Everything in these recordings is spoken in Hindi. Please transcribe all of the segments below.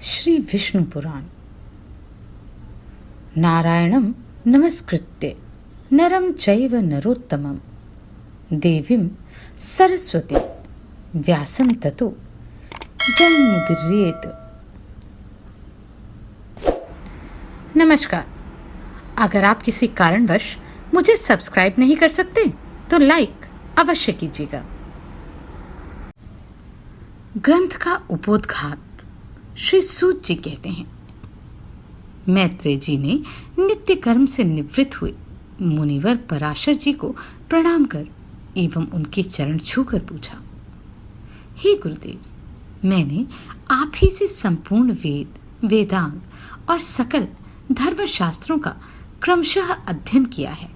श्री विष्णु पुराण। नारायणं नमस्कृत्य नरं चैव नरोत्तमं देवीं सरस्वती व्यासं ततो जयमुदीरयेत्। नमस्कार। अगर आप किसी कारणवश मुझे सब्सक्राइब नहीं कर सकते तो लाइक अवश्य कीजिएगा। ग्रंथ का उपोद्घात श्री सूत जी कहते हैं, मैत्रेय जी ने नित्य कर्म से निवृत्त हुए मुनिवर पराशर जी को प्रणाम कर एवं उनके चरण छूकर पूछा, हे गुरुदेव, मैंने आप ही से संपूर्ण वेद, वेदांग और सकल धर्मशास्त्रों का क्रमशः अध्ययन किया है।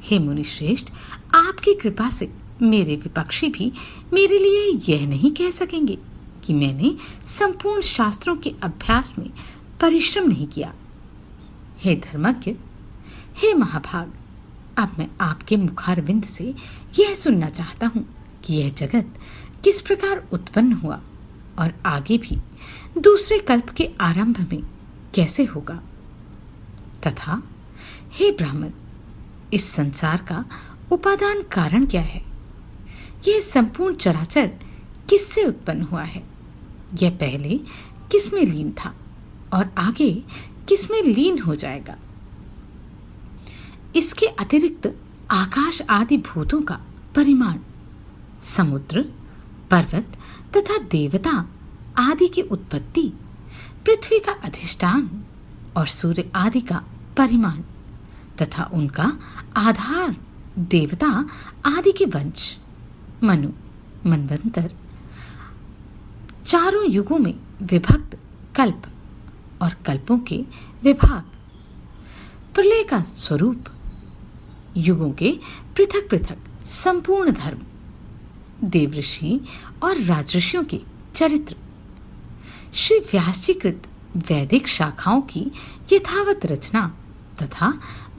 हे मुनिश्रेष्ठ, आपकी कृपा से मेरे विपक्षी भी मेरे लिए यह नहीं कह सकेंगे कि मैंने संपूर्ण शास्त्रों के अभ्यास में परिश्रम नहीं किया। हे धर्मज्ञ, हे महाभाग, अब मैं आपके मुखारविंद से यह सुनना चाहता हूँ कि यह जगत किस प्रकार उत्पन्न हुआ और आगे भी दूसरे कल्प के आरंभ में कैसे होगा, तथा हे ब्राह्मण, इस संसार का उपादान कारण क्या है। यह संपूर्ण चराचर किससे उत्पन्न हुआ है, यह पहले किसमें लीन था और आगे किसमें लीन हो जाएगा। इसके अतिरिक्त आकाश आदि भूतों का परिमाण, समुद्र, पर्वत तथा देवता आदि की उत्पत्ति, पृथ्वी का अधिष्ठान और सूर्य आदि का परिमाण तथा उनका आधार, देवता आदि के वंश, मनु, मनवंतर, चारों युगों में विभक्त कल्प और कल्पों के विभाग, प्रलय का स्वरूप, युगों के पृथक पृथक संपूर्ण धर्म, देवऋषि और राजऋषियों के चरित्र, श्री व्यास जी कृत वैदिक शाखाओं की यथावत रचना तथा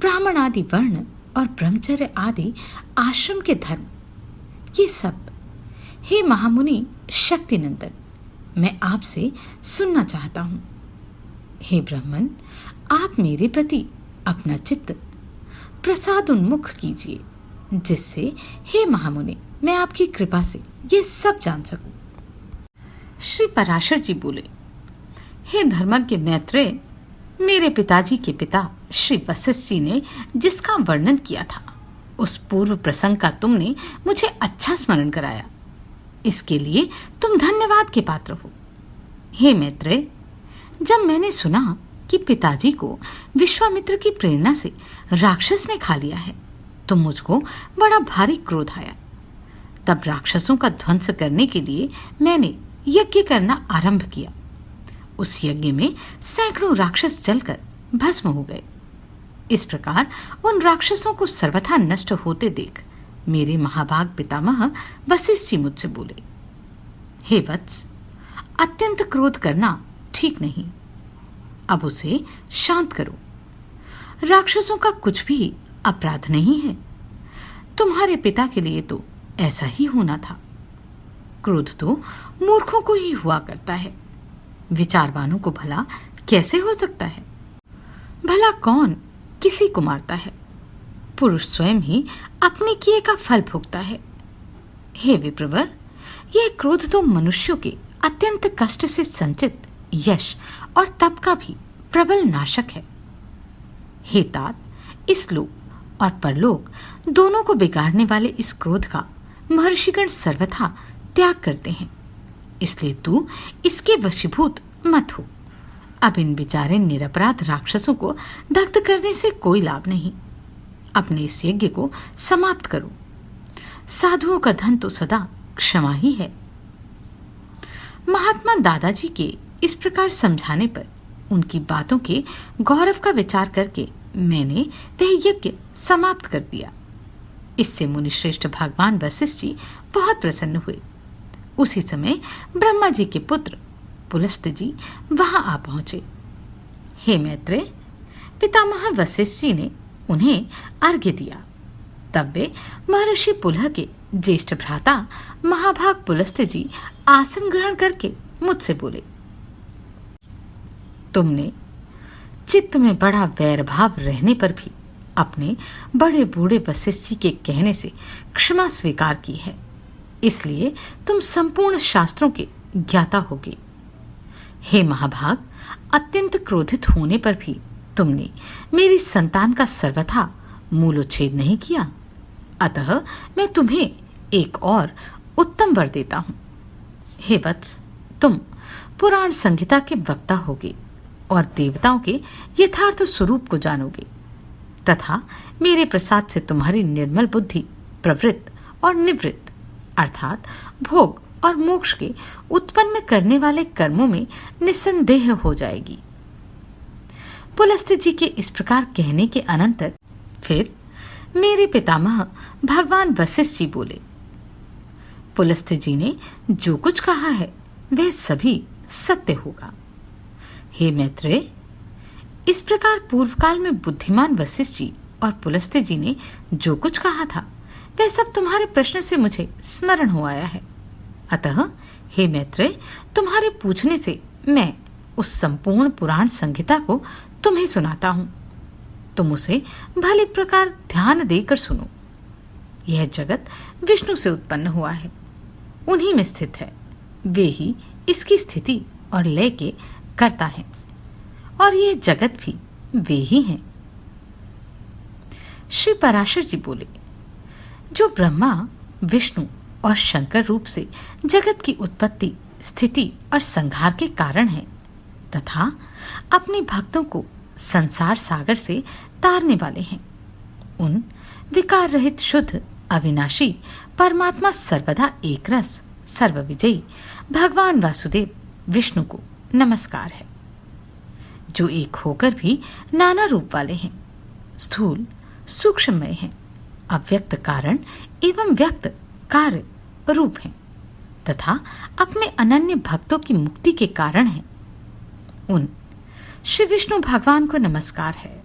ब्राह्मण आदि वर्ण और ब्रह्मचर्य आदि आश्रम के धर्म, ये सब हे महामुनि शक्तिनंदन, मैं आपसे सुनना चाहता हूँ। हे ब्राह्मण, आप मेरे प्रति अपना चित्त प्रसाद उन्मुख कीजिए, जिससे हे महामुनि मैं आपकी कृपा से ये सब जान सकूं। श्री पराशर जी बोले, हे धर्मज्ञ मैत्रेय, मेरे पिताजी के पिता श्री वशिष्ठ जी ने जिसका वर्णन किया था, उस पूर्व प्रसंग का तुमने मुझे अच्छा स्मरण कराया। इसके लिए तुम धन्यवाद के पात्र हो। हे मैत्रेय, जब मैंने सुना कि पिताजी को विश्वामित्र की प्रेरणा से राक्षस ने खा लिया है, तो मुझको बड़ा भारी क्रोध आया। तब राक्षसों का ध्वंस करने के लिए मैंने यज्ञ करना आरंभ किया। उस यज्ञ में सैकड़ों राक्षस जलकर भस्म हो गए। इस प्रकार उन राक्षसों को सर्वथा नष्ट होते देख मेरे महाभाग पितामह वशिष्ठ जी मुझसे बोले, हे वत्स, अत्यंत क्रोध करना ठीक नहीं, अब उसे शांत करो। राक्षसों का कुछ भी अपराध नहीं है। तुम्हारे पिता के लिए तो ऐसा ही होना था। क्रोध तो मूर्खों को ही हुआ करता है, विचारवानों को भला कैसे हो सकता है। भला कौन किसी को मारता है, पुरुष स्वयं ही अपने किए का फल भोगता है। हे विप्रवर, यह क्रोध तो मनुष्यों के अत्यंत कष्ट से संचित यश और तप का भी प्रबल नाशक है। हे तात, इस लोक और परलोक दोनों को बिगाड़ने वाले इस क्रोध का महर्षिगण सर्वथा त्याग करते हैं, इसलिए तू इसके वशीभूत मत हो। अब इन बेचारे निरपराध राक्षसों को दग्ध करने से कोई लाभ नहीं। अपने इस यज्ञ को समाप्त करो। साधुओं का धन तो सदा क्षमा ही है। महात्मा दादाजी के इस प्रकार समझाने पर उनकी बातों के गौरव का विचार करके मैंने वह यज्ञ समाप्त कर दिया। इससे मुनिश्रेष्ठ भगवान वशिष्ठ जी बहुत प्रसन्न हुए। उसी समय ब्रह्मा जी के पुत्र पुलस्त्य जी वहां आ पहुंचे। हे मैत्रेय, पितामह वशिष्ठ जी ने उन्हें अर्घ्य दिया। तब वे महर्षि पुलह के ज्येष्ठ भ्राता महाभाग पुलस्त्य जी आसन ग्रहण करके मुझसे बोले, तुमने चित्त में बड़ा वैर भाव रहने पर भी अपने बड़े बूढ़े वशिष्ठ जी के कहने से क्षमा स्वीकार की है, इसलिए तुम संपूर्ण शास्त्रों के ज्ञाता होगे। हे महाभाग, अत्यंत क्रोधित होने पर भी तुमने मेरी संतान का सर्वथा मूलोच्छेद नहीं किया, अतः मैं तुम्हें एक और उत्तम वर देता हूं। हे वत्स, तुम पुराण संहिता के वक्ता होगे और देवताओं के यथार्थ स्वरूप को जानोगे तथा मेरे प्रसाद से तुम्हारी निर्मल बुद्धि प्रवृत्त और निवृत्त अर्थात भोग और मोक्ष के उत्पन्न करने वाले कर्मों में निसंदेह हो जाएगी। पुलस्त्य जी के इस प्रकार कहने के अनंतर फिर मेरे पितामह भगवान वशिष्ठ जी बोले, पुलस्त्य जी ने जो कुछ कहा है वह सभी सत्य होगा। हे मैत्रेय, इस प्रकार पूर्व काल में बुद्धिमान वशिष्ठ जी और पुलस्त्य जी ने जो कुछ कहा था वह सब तुम्हारे प्रश्न से मुझे स्मरण हो आया है। अतः हे मैत्रेय, तुम्हारे पूछने से मैं उस संपूर्ण पुराण संहिता को तुम्हें सुनाता हूं। तुम उसे भली प्रकार ध्यान देकर सुनो। यह जगत विष्णु से उत्पन्न हुआ है, उन्हीं में स्थित है। वे ही इसकी स्थिति और लय के कर्ता हैं और यह जगत भी वे ही हैं। श्री पराशर जी बोले, जो ब्रह्मा, विष्णु और शंकर रूप से जगत की उत्पत्ति, स्थिति और संहार के कारण हैं तथा अपने भक्तों को संसार सागर से तारने वाले हैं, उन विकार रहित शुद्ध अविनाशी परमात्मा सर्वदा एक रस सर्वविजयी भगवान वासुदेव विष्णु को नमस्कार है, जो एक होकर भी नाना रूप वाले हैं, स्थूल सूक्ष्ममय हैं, अव्यक्त कारण एवं व्यक्त कार्य रूप हैं तथा अपने अनन्य भक्तों की मुक्ति के कारण हैं। उन श्री विष्णु भगवान को नमस्कार है,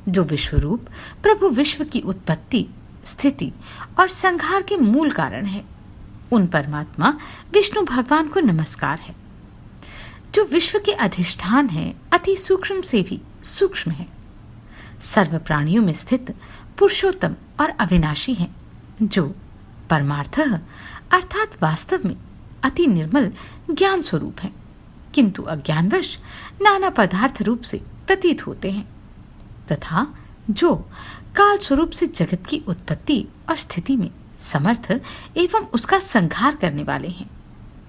जो विश्वरूप प्रभु विश्व की उत्पत्ति, स्थिति और संहार के मूल कारण है। उन परमात्मा विष्णु भगवान को नमस्कार है, जो विश्व के अधिष्ठान है, अति सूक्ष्म से भी सूक्ष्म है, सर्व प्राणियों में स्थित पुरुषोत्तम और अविनाशी हैं, जो परमार्थः अर्थात वास्तव में अति निर्मल ज्ञान स्वरूप हैं, किंतु अज्ञानवश नाना पदार्थ रूप से प्रतीत होते हैं, तथा जो काल स्वरूप से जगत की उत्पत्ति और स्थिति में समर्थ एवं उसका संहार करने वाले हैं।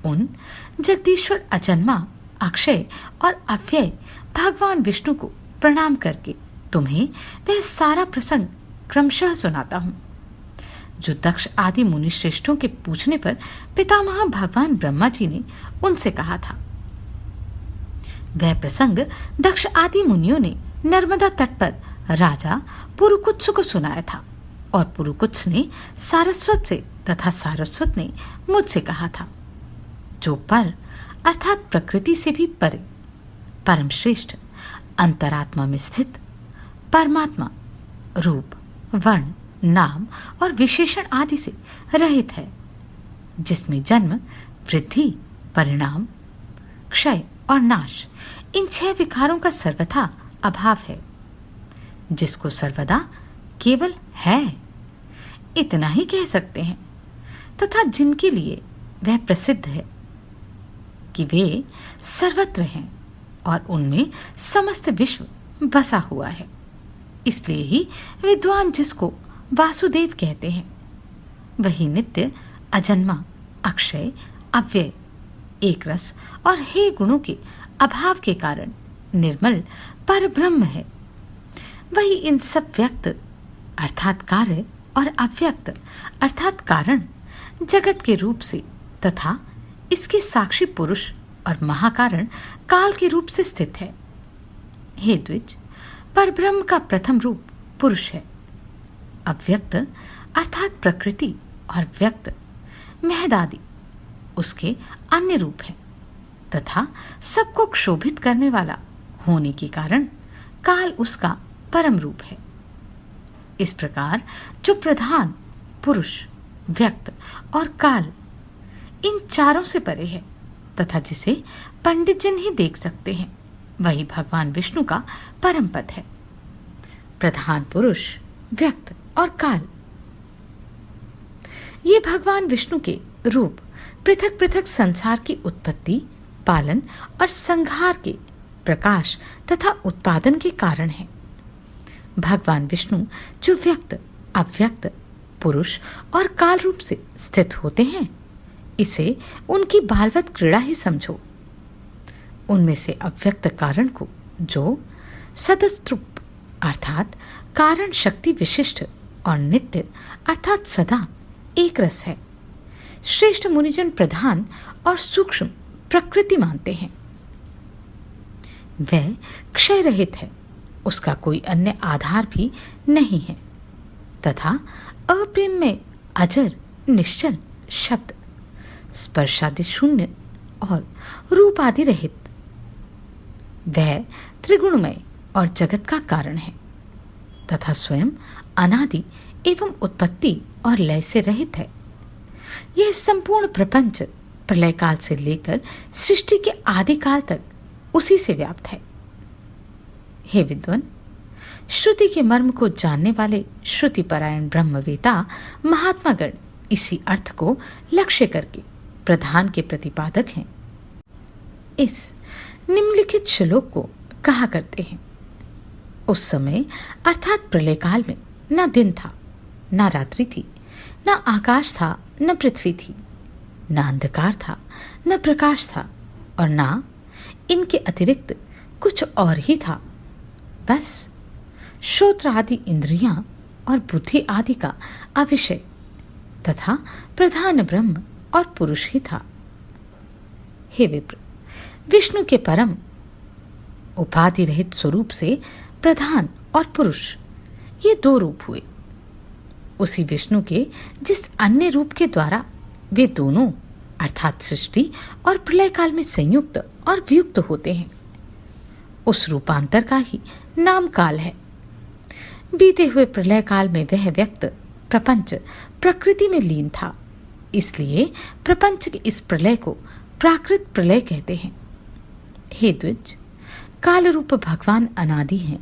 उन जगदीश्वर अजन्मा, अक्षय और अव्यय भगवान विष्णु को प्रणाम करके तुम्हें वह सारा प्रसंग क्रमशः सुनाता हूँ, जो दक्ष आदि मुनि श्रेष्ठों के पूछने पर पितामह भगवान ब्रह्मा जी ने उनसे कहा था। वह प्रसंग दक्ष आदि मुनियों ने नर्मदा तट पर राजा पुरुकुत्स को सुनाया था और पुरुकुत्स ने सारस्वत से तथा सारस्वत ने मुझसे कहा था, जो पर अर्थात प्रकृति से भी परे, परम श्रेष्ठ, अंतरात्मा में स्थित परमात्मा रूप, वर्ण, नाम और विशेषण आदि से रहित है, जिसमें जन्म, वृद्धि, परिणाम, क्षय और नाश इन 6 विकारों का सर्वथा अभाव है, जिसको सर्वदा केवल है इतना ही कह सकते हैं, तथा जिनके लिए वह प्रसिद्ध है कि वे सर्वत्र हैं और उनमें समस्त विश्व बसा हुआ है। इसलिए ही विद्वान जिसको वासुदेव कहते हैं, वही नित्य, अजन्मा, अक्षय, अव्यय, एक रस और हे गुणों के अभाव के कारण निर्मल परब्रह्म है। वही इन सब व्यक्त अर्थात कार्य और अव्यक्त अर्थात कारण जगत के रूप से तथा इसके साक्षी पुरुष और महाकारण काल के रूप से स्थित है। हे द्विज, परब्रह्म का प्रथम रूप पुरुष है, अव्यक्त अर्थात प्रकृति और व्यक्त महदादि उसके अन्य रूप है तथा सबको क्षोभित करने वाला होने के कारण काल उसका परम रूप है। इस प्रकार जो प्रधान पुरुष, व्यक्त और काल इन चारों से परे है तथा जिसे पंडित जन ही देख सकते हैं, वही भगवान विष्णु का परम पद है। प्रधान पुरुष, व्यक्त और काल, ये भगवान विष्णु के रूप पृथक पृथक संसार की उत्पत्ति, पालन और संहार के प्रकाश तथा उत्पादन के कारण है। भगवान विष्णु जो व्यक्त, अव्यक्त, पुरुष और काल रूप से स्थित होते हैं, इसे उनकी बालवत क्रीड़ा ही समझो। उनमें से अव्यक्त कारण को, जो सदस्त्रुप अर्थात कारण शक्ति विशिष्ट और नित्य अर्थात सदा एक रस है, श्रेष्ठ मुनिजन प्रधान और सूक्ष्म प्रकृति मानते हैं। वह क्षय रहित है, उसका कोई अन्य आधार भी नहीं है, तथा अप्रेम में अजर निश्चल शब्द, स्पर्शादि शून्य और रूप आदि रहित। वह त्रिगुणमय और जगत का कारण है तथा स्वयं अनादि एवं उत्पत्ति और लय से रहित है। यह संपूर्ण प्रपंच प्रलय काल से लेकर सृष्टि के आदि काल तक उसी से व्याप्त है। हे विद्वान, श्रुति के मर्म को जानने वाले श्रुतिपरायण ब्रह्मवेता महात्मागण इसी अर्थ को लक्ष्य करके प्रधान के प्रतिपादक हैं। इस निम्नलिखित श्लोक को कहा करते हैं। उस समय अर्थात प्रलय काल में न दिन था, न रात्रि थी, न आकाश था, न पृथ्वी थी, न अंधकार था, न प्रकाश था, और न इनके अतिरिक्त कुछ और ही था। बस श्रोत्र आदि इंद्रियां और बुद्धि आदि का अविषय तथा प्रधान ब्रह्म और पुरुष ही था। हे विप्र, विष्णु के परम उपाधि रहित स्वरूप से प्रधान और पुरुष ये दो रूप हुए। उसी विष्णु के जिस अन्य रूप के द्वारा वे दोनों अर्थात सृष्टि और प्रलय काल में संयुक्त और वियुक्त होते हैं, उस रूपांतर का ही नाम काल है। बीते हुए प्रलय काल में वह व्यक्त प्रपंच प्रकृति में लीन था, इसलिए प्रपंच के इस प्रलय को प्राकृत प्रलय कहते हैं। हे द्विज, काल रूप भगवान अनादि हैं,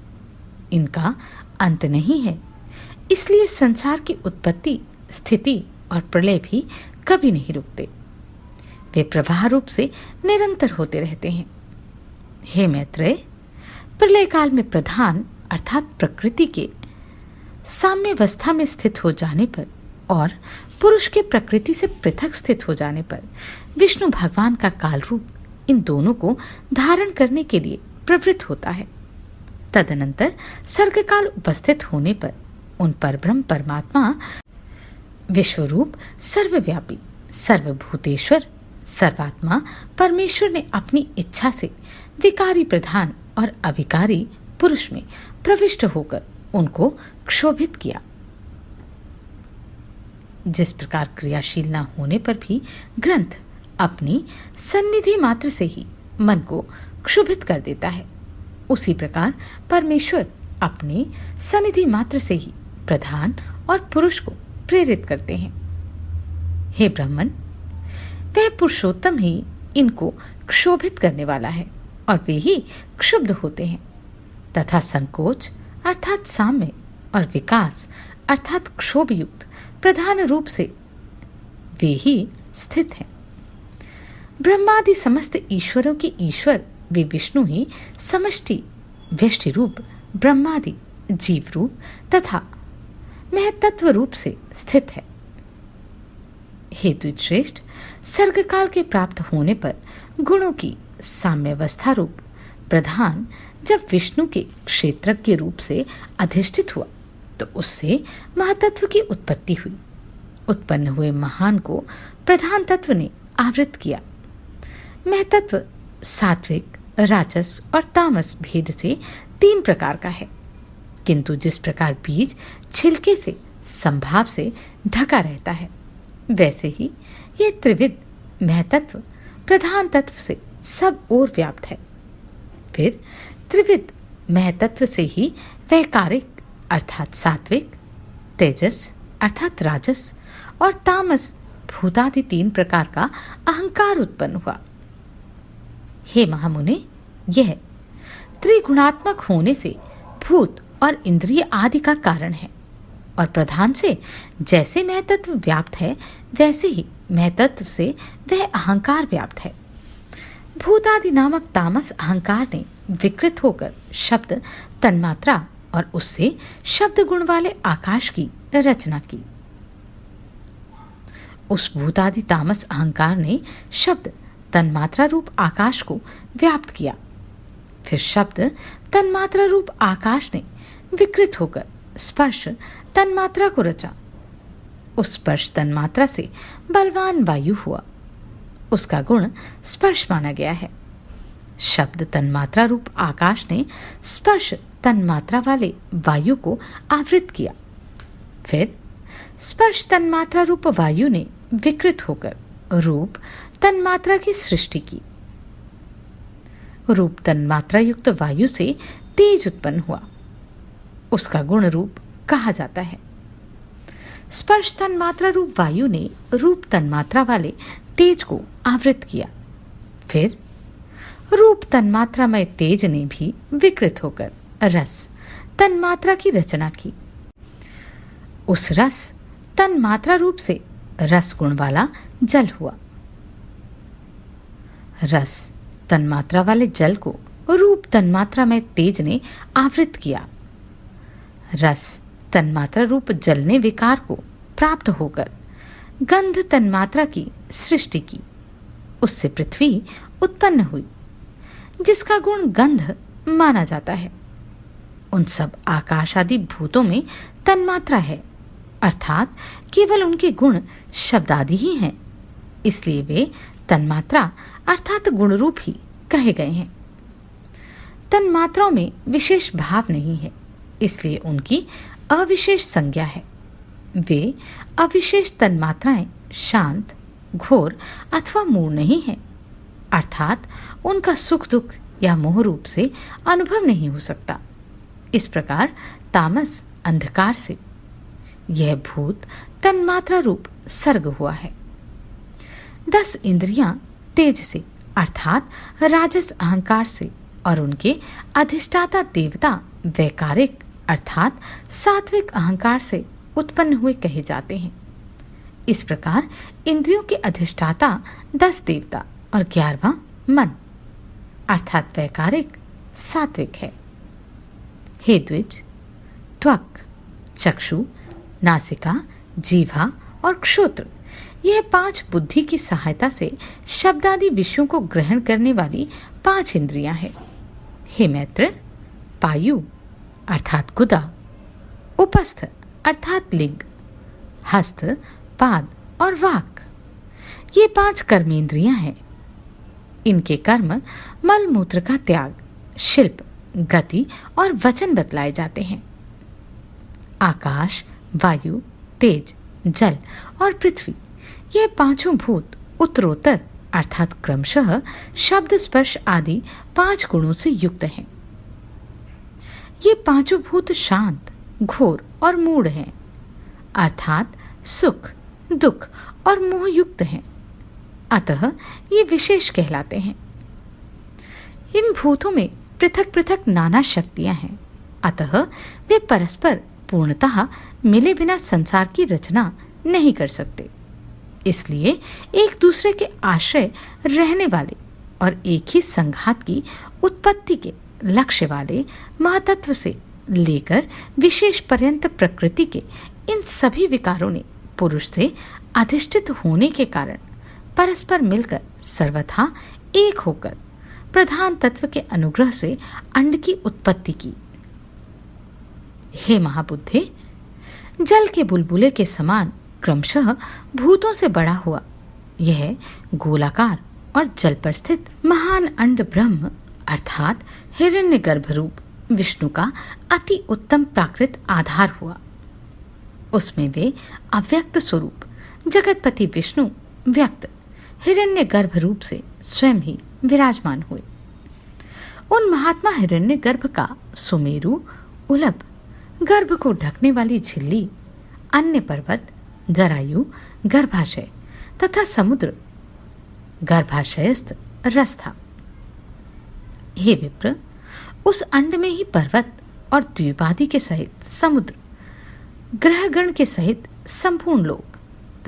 इनका अंत नहीं है, इसलिए संसार की उत्पत्ति, स्थिति और प्रलय भी कभी नहीं रुकते। वे प्रवाह रूप से निरंतर होते रहते हैं। हे मैत्रेय, प्रलय काल में प्रधान अर्थात प्रकृति के साम्यावस्था में स्थित हो जाने पर और पुरुष के प्रकृति से पृथक स्थित हो जाने पर विष्णु भगवान का काल रूप इन दोनों को धारण करने के लिए प्रवृत्त होता है। तदनंतर सर्गकाल उपस्थित होने पर उन परब्रह्म परमात्मा विश्वरूप सर्वव्यापी सर्वभूतेश्वर सर्वात्मा परमेश्वर ने अपनी इच्छा से विकारी प्रधान और अविकारी पुरुष में प्रविष्ट होकर उनको क्षोभित किया। जिस प्रकार क्रियाशील न होने पर भी ग्रंथ अपनी सन्निधि मात्र से ही मन को क्षुभित कर देता है, उसी प्रकार परमेश्वर अपने सन्निधि मात्र से ही प्रधान और पुरुष को प्रेरित करते हैं। हे ब्राह्मण, वह पुरुषोत्तम ही इनको क्षोभित करने वाला है और वे ही क्षुब्ध होते हैं, तथा संकोच अर्थात साम्य और विकास अर्थात क्षोभ युक्त प्रधान रूप से वे ही स्थित हैं। ब्रह्मादि समस्त ईश्वरों की ईश्वर वे विष्णु ही समष्टि व्यष्टि रूप ब्रह्मादि जीव रूप तथा महतत्व रूप से स्थित है। हे द्विजश्रेष्ठ, सर्गकाल के प्राप्त होने पर गुणों की साम्यावस्था रूप प्रधान जब विष्णु के क्षेत्रज्ञ रूप से अधिष्ठित हुआ तो उससे महातत्व की उत्पत्ति हुई। उत्पन्न हुए महान को प्रधान तत्व ने आवृत किया। महतत्व सात्विक, राजस और तामस भेद से 3 प्रकार का है, किंतु जिस प्रकार बीज छिलके से संभाव से ढका रहता है, वैसे ही यह त्रिविध महतत्व प्रधान तत्व से सब ओर व्याप्त है। फिर त्रिविध महतत्व से ही वैकारिक अर्थात सात्विक, तेजस अर्थात राजस और तामस भूतादि 3 प्रकार का अहंकार उत्पन्न हुआ। हे महामुने, यह त्रिगुणात्मक होने से भूत और इंद्रिय आदि का कारण है, और प्रधान से जैसे महतत्व व्याप्त है वैसे ही महतत्व से वह अहंकार व्याप्त है। भूतादि नामक तामस अहंकार ने विकृत होकर शब्द तन्मात्रा और उससे शब्द गुण वाले आकाश की रचना की। उस भूतादि तामस अहंकार ने शब्द तन्मात्रा रूप आकाश को व्याप्त किया। फिर शब्द तन्मात्रा रूप आकाश ने विकृत होकर स्पर्श तन्मात्रा को रचा। उस स्पर्श तन्मात्रा से बलवान वायु हुआ। उसका गुण स्पर्श माना गया है। शब्द तन्मात्रा रूप आकाश ने स्पर्श तन्मात्रा वाले वायु को आवृत किया। फिर स्पर्श तन्मात्रा रूप वायु ने विकृत होकर रूप तन्मात्रा की सृष्टि की। रूप तन्मात्रा युक्त वायु से तेज उत्पन्न हुआ। उसका गुण रूप कहा जाता है। स्पर्श तन्मात्रा रूप वायु ने रूप तन्मात्रा वाले तेज को आवृत किया। फिर रूप तन्मात्रामय तेज ने भी विकृत होकर रस तन्मात्रा की रचना की। उस रस तन्मात्रा रूप से रस गुण वाला जल हुआ। रस तन्मात्रा वाले जल को रूप तन्मात्रा में तेज ने आवृत किया। रस तन्मात्रा रूप जल ने विकार को प्राप्त होकर गंध तन्मात्रा की सृष्टि की। उससे पृथ्वी उत्पन्न हुई, जिसका गुण गंध माना जाता है। उन सब आकाश आदि भूतों में तन्मात्रा है, अर्थात केवल उनके गुण शब्द आदि ही हैं। इसलिए वे तन्मात्रा अर्थात गुण रूप ही कहे गए हैं। तन्मात्राओं में विशेष भाव नहीं है, इसलिए उनकी अविशेष संज्ञा है। वे अविशेष तन्मात्राएं शांत, घोर अथवा मूढ़ नहीं है, अर्थात उनका सुख दुख या मोह रूप से अनुभव नहीं हो सकता। इस प्रकार तामस अंधकार से, यह भूत तन्मात्रा रूप सर्ग हुआ है। 10 इंद्रियां तेज से अर्थात राजस अहंकार से और उनके अधिष्ठाता देवता वैकारिक अर्थात सात्विक अहंकार से उत्पन्न हुए कहे जाते हैं। इस प्रकार इंद्रियों के अधिष्ठाता 10 देवता और 11वां मन अर्थात वैकारिक सात्विक है। हे द्विज, त्वक, चक्षु, नासिका, जीवा और क्षोत्र, यह 5 बुद्धि की सहायता से शब्दादि विषयों को ग्रहण करने वाली 5 इंद्रियां हैं। हे मैत्र, पायु अर्थात गुदा, उपस्थ अर्थात लिंग, हस्त, पाद और वाक, ये 5 कर्मेंद्रियां हैं। इनके कर्म मल मूत्र का त्याग, शिल्प, गति और वचन बतलाए जाते हैं। आकाश, वायु, तेज, जल और पृथ्वी, ये 5 भूत उत्तरोत्तर अर्थात क्रमशः शब्द स्पर्श आदि 5 गुणों से युक्त हैं। ये 5 भूत शांत, घोर और मूढ़ हैं, अर्थात सुख, दुख और मोह युक्त हैं। अतः ये विशेष कहलाते हैं। इन भूतों में पृथक पृथक नाना शक्तियां हैं, अतः वे परस्पर पूर्णतः मिले बिना संसार की रचना नहीं कर सकते। इसलिए एक दूसरे के आश्रय रहने वाले और एक ही संघात की उत्पत्ति के लक्ष्य वाले महतत्व से लेकर विशेष पर्यंत प्रकृति के इन सभी विकारों ने पुरुष से अधिष्ठित होने के कारण परस्पर मिलकर सर्वथा एक होकर प्रधान तत्व के अनुग्रह से अंड की उत्पत्ति की। हे महाबुद्धे, जल के बुलबुले के समान क्रमशः भूतों से बड़ा हुआ यह गोलाकार और जल पर स्थित महान अंड ब्रह्म अर्थात हिरण्यगर्भ रूप विष्णु का अति उत्तम प्राकृत आधार हुआ। उसमें वे अव्यक्त स्वरूप जगतपति विष्णु व्यक्त हिरण्यगर्भ रूप से स्वयं ही विराजमान हुए। उन महात्मा हिरण्यगर्भ का सुमेरु, उलभ, गर्भ को ढकने वाली झिल्ली, अन्य पर्वत, जरायु, गर्भाशय तथा समुद्र गर्भाशयस्थ रस था। हे विप्र, उस अंड में ही पर्वत और द्वीपादि के सहित समुद्र, ग्रहगण के सहित संपूर्ण लोक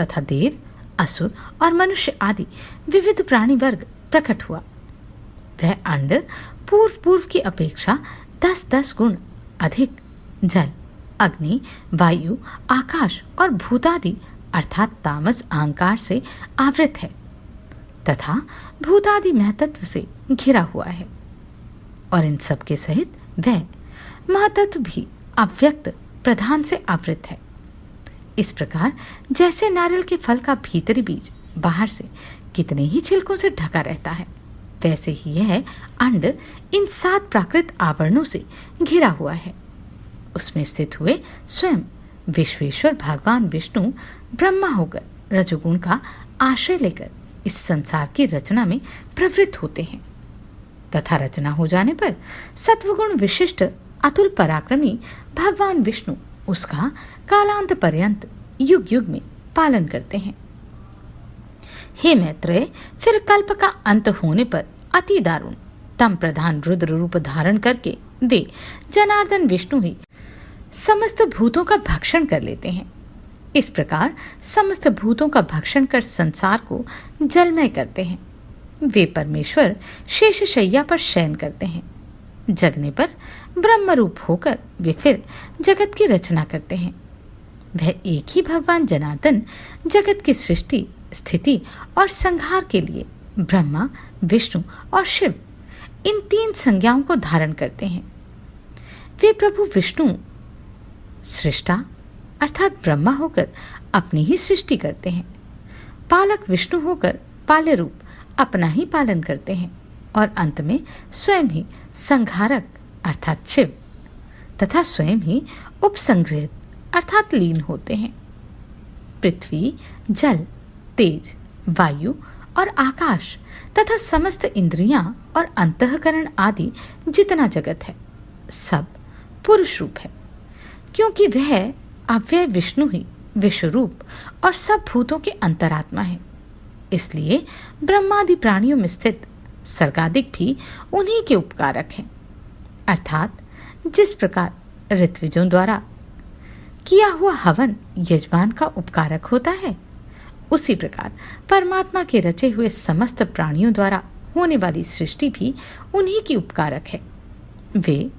तथा देव, असुर और मनुष्य आदि विविध प्राणी वर्ग प्रकट हुआ। वह अंड पूर्व की अपेक्षा 10-10 गुण अधिक जल, अग्नि, वायु, आकाश और भूतादि अर्थात तामस अहंकार से आवृत है तथा भूतादि महतत्व से घिरा हुआ है, और इन सब के सहित वह महतत्व भी अव्यक्त प्रधान से आवृत है। इस प्रकार जैसे नारियल के फल का भीतरी बीज बाहर से कितने ही छिलकों से ढका रहता है, वैसे ही यह अंड इन 7 प्राकृत आवरणों से घिरा हुआ है। उसमें स्थित हुए स्वयं विश्वेश्वर भगवान विष्णु ब्रह्मा होकर रजोगुण का आश्रय लेकर इस संसार की रचना में प्रवृत्त होते हैं तथा रचना हो जाने पर सत्वगुण विशिष्ट अतुल पराक्रमी भगवान विष्णु उसका कालांत पर्यंत युग युग में पालन करते हैं। हे मैत्रेय, फिर कल्प का अंत होने पर अति दारुण तम प्रधान रुद्र रूप धारण करके वे जनार्दन विष्णु ही समस्त भूतों का भक्षण कर लेते हैं। इस प्रकार समस्त भूतों का भक्षण कर संसार को जलमय करते हैं। वे परमेश्वर शेष शैया पर शयन करते हैं। जगने पर ब्रह्म रूप होकर वे फिर जगत की रचना करते हैं। वह एक ही भगवान जनार्दन जगत की सृष्टि, स्थिति और संहार के लिए ब्रह्मा, विष्णु और शिव इन 3 संज्ञाओं को धारण करते हैं। वे प्रभु विष्णु सृष्टा अर्थात ब्रह्मा होकर अपनी ही सृष्टि करते हैं, पालक विष्णु होकर पाल्य रूप अपना ही पालन करते हैं, और अंत में स्वयं ही संहारक अर्थात शिव तथा स्वयं ही उपसंग्रहित अर्थात लीन होते हैं। पृथ्वी, जल, तेज, वायु और आकाश तथा समस्त इंद्रियां और अंतःकरण आदि जितना जगत है सब पुरुष रूप है, क्योंकि वह अव्यय विष्णु ही विश्वरूप और सब भूतों के अंतरात्मा है। इसलिए ब्रह्मादि प्राणियों में स्थित सर्गादिक भी उन्हीं के उपकारक हैं। अर्थात जिस प्रकार ऋत्विजों द्वारा किया हुआ हवन यजमान का उपकारक होता है, उसी प्रकार परमात्मा के रचे हुए समस्त प्राणियों द्वारा होने वाली सृष्टि भी उन्हीं की उपकारक है। वे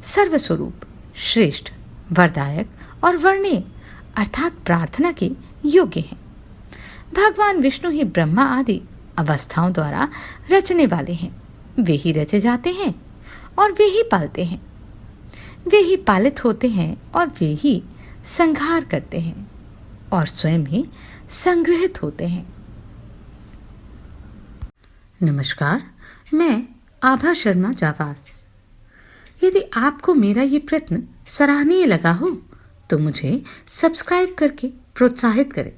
सर्वस्वरूप, श्रेष्ठ, वरदायक और वर्णीय अर्थात प्रार्थना के योग्य हैं। भगवान विष्णु ही ब्रह्मा आदि अवस्थाओं द्वारा रचने वाले हैं। वे ही रचे जाते हैं और वे ही पालते हैं। वे ही पालित होते हैं और वे ही संहार करते हैं और स्वयं ही संग्रहित होते हैं। नमस्कार, मैं आभा शर्मा जावास। यदि आपको मेरा ये प्रयत्न सराहनीय लगा हो तो मुझे सब्सक्राइब करके प्रोत्साहित करें